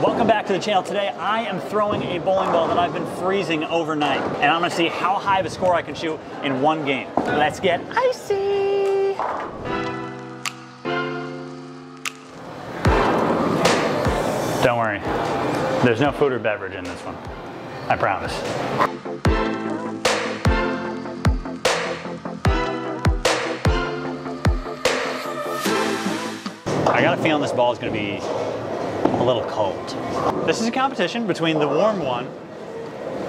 Welcome back to the channel. Today I am throwing a bowling ball that I've been freezing overnight, and I'm gonna see how high of a score I can shoot in one game. Let's get icy! Don't worry, there's no food or beverage in this one. I promise. I got a feeling this ball is gonna be a little cold. This is a competition between the warm one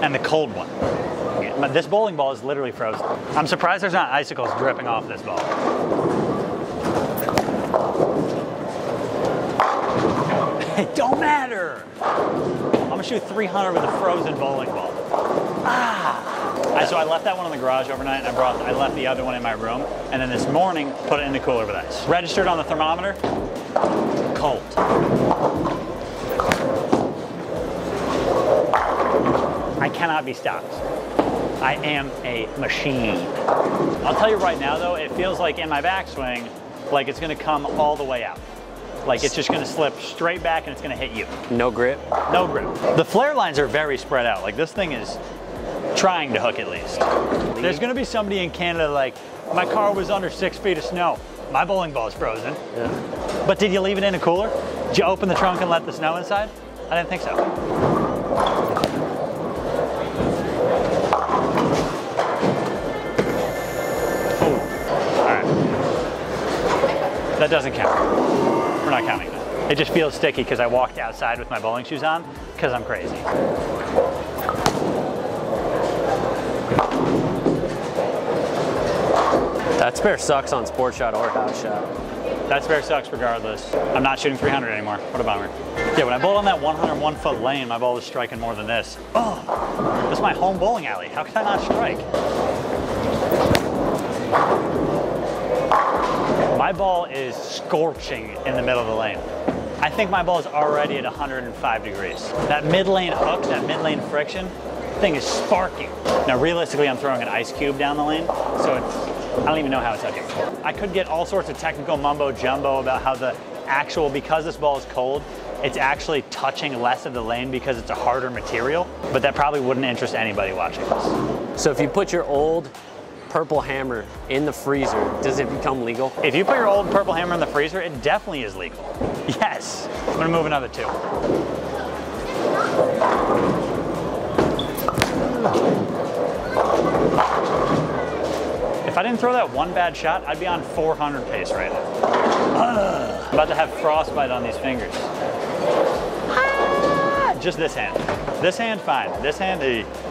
and the cold one. This bowling ball is literally frozen. I'm surprised there's not icicles dripping off this ball. It don't matter. I'm gonna shoot 300 with a frozen bowling ball. So I left that one in the garage overnight, and I left the other one in my room, and then this morning put it in the cooler with ice. Registered on the thermometer, cold. I cannot be stopped. I am a machine. I'll tell you right now though, it feels like in my backswing, like it's gonna come all the way out. Like it's just gonna slip straight back and it's gonna hit you. No grip? No grip. The flare lines are very spread out. Like this thing is trying to hook at least. There's gonna be somebody in Canada like, my car was under 6 feet of snow. My bowling ball is frozen. Yeah. But did you leave it in a cooler? Did you open the trunk and let the snow inside? I didn't think so. That doesn't count. We're not counting that. It just feels sticky because I walked outside with my bowling shoes on because I'm crazy. That spare sucks on sport shot or house shot. That spare sucks regardless. I'm not shooting 300 anymore. What a bummer. Yeah, when I bowled on that 101 foot lane, my ball was striking more than this. Oh, this is my home bowling alley. How could I not strike? My ball is scorching in the middle of the lane. I think my ball is already at 105 degrees. That mid lane hook, that mid lane friction, thing is sparking. Now realistically, I'm throwing an ice cube down the lane, so I don't even know how it's hooking. I could get all sorts of technical mumbo jumbo about how because this ball is cold, it's actually touching less of the lane because it's a harder material, but that probably wouldn't interest anybody watching this. So if you put your old purple hammer in the freezer, does it become legal? If you put your old purple hammer in the freezer, it definitely is legal. Yes. I'm gonna move another two. If I didn't throw that one bad shot, I'd be on 400 pace right now. I'm about to have frostbite on these fingers. Just this hand. This hand, fine. This hand,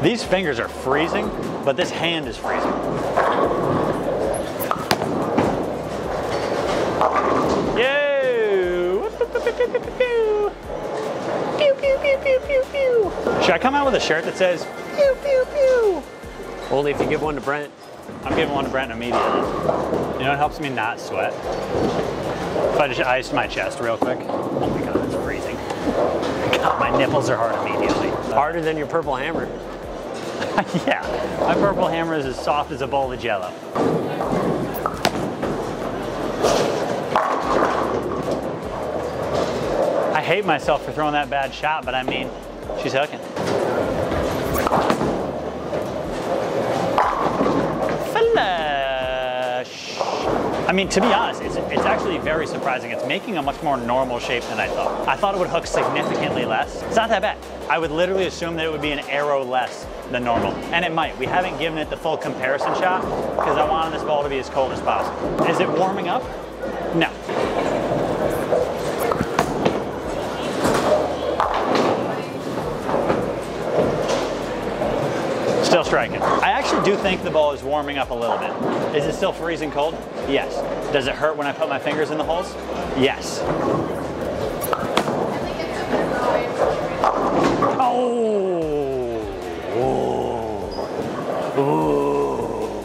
these fingers are freezing, but this hand is freezing. Yo! Pew, pew, pew, pew, pew, pew. Should I come out with a shirt that says pew, pew, pew? Only if you give one to Brent. I'm giving one to Brent immediately. You know what helps me not sweat? If I just iced my chest real quick. Oh my God, it's freezing. God, my nipples are hard immediately. Harder than your purple hammer. Yeah, my purple hammer is as soft as a bowl of Jell-O. I hate myself for throwing that bad shot, but I mean, she's hooking. I mean, to be honest, it's actually very surprising. It's making a much more normal shape than I thought. I thought it would hook significantly less. It's not that bad. I would literally assume that it would be an arrow less than normal. And it might. We haven't given it the full comparison shot because I wanted this ball to be as cold as possible. Is it warming up? No. Still striking. I actually do think the ball is warming up a little bit. Is it still freezing cold? Yes. Does it hurt when I put my fingers in the holes? Yes. Oh! Ooh. Ooh.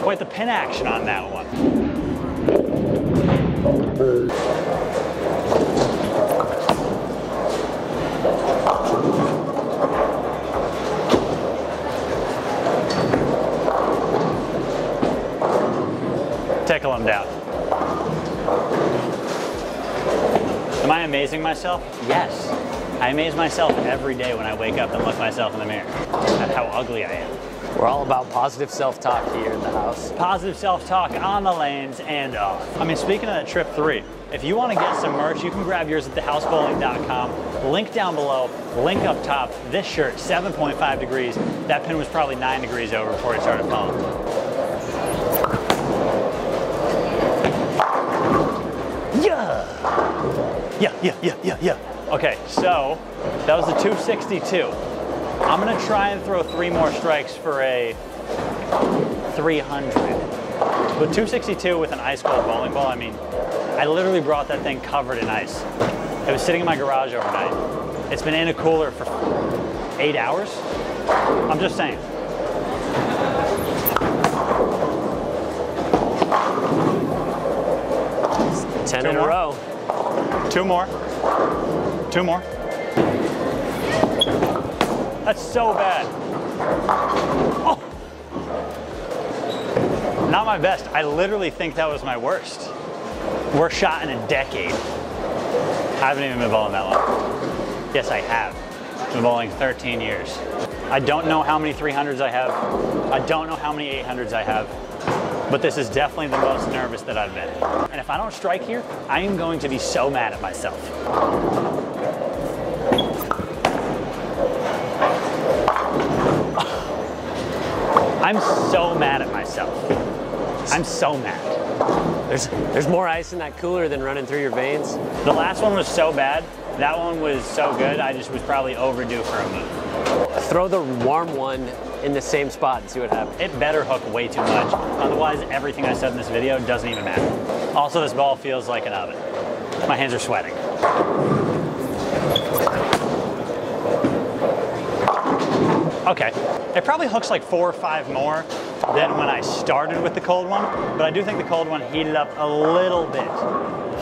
Quite the pin action on that one. Tickle him down. Am I amazing myself? myself? Yes. I amaze myself every day when I wake up and look myself in the mirror at how ugly I am. We're all about positive self-talk here in the house. Positive self-talk on the lanes and off. I mean, speaking of that trip 3, if you want to get some merch, you can grab yours at thehousebowling.com. Link down below, link up top. This shirt, 7.5 degrees. That pin was probably 9 degrees over before it started falling. Yeah. Okay, so that was the 262. I'm gonna try and throw 3 more strikes for a 300. With 262 with an ice cold bowling ball, I mean, I literally brought that thing covered in ice. It was sitting in my garage overnight. It's been in a cooler for 8 hours. I'm just saying. It's 10 in a row. 2 more. 2 more. That's so bad. Oh. Not my best. I literally think that was my worst. Worst shot in a decade. I haven't even been bowling that long. Yes, I have. I've been bowling 13 years. I don't know how many 300s I have. I don't know how many 800s I have. But this is definitely the most nervous that I've been. And if I don't strike here, I am going to be so mad at myself. I'm so mad at myself. I'm so mad. There's more ice in that cooler than running through your veins. The last one was so bad. That one was so good. I just was probably overdue for a move. Throw the warm one in the same spot and see what happens. It better hook way too much. Otherwise, everything I said in this video doesn't even matter. Also, this ball feels like an oven. My hands are sweating. Okay, it probably hooks like 4 or 5 more than when I started with the cold one, but I do think the cold one heated up a little bit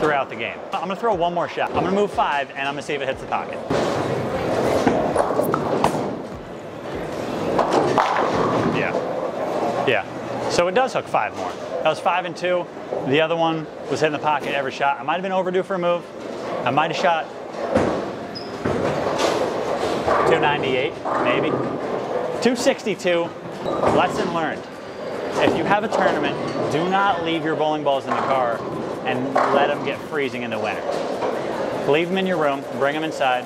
throughout the game. I'm gonna throw 1 more shot. I'm gonna move 5 and I'm gonna see if it hits the pocket. Yeah, so it does hook 5 more. That was 5 and 2. The other one was hitting the pocket every shot. I might have been overdue for a move. I might have shot 298, maybe. 262, lesson learned. If you have a tournament, do not leave your bowling balls in the car and let them get freezing in the winter. Leave them in your room, bring them inside.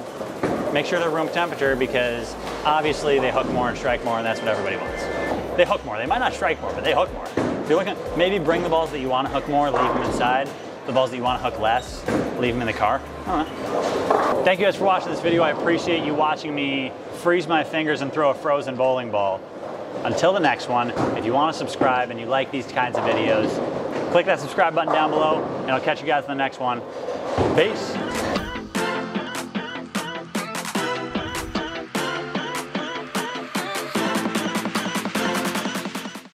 Make sure they're room temperature because obviously they hook more and strike more and that's what everybody wants. They hook more. They might not strike more, but they hook more. If you're looking, maybe bring the balls that you want to hook more, leave them inside. The balls that you want to hook less, leave them in the car. I don't know. Thank you guys for watching this video. I appreciate you watching me freeze my fingers and throw a frozen bowling ball. Until the next one, if you want to subscribe and you like these kinds of videos, click that subscribe button down below and I'll catch you guys in the next one. Peace.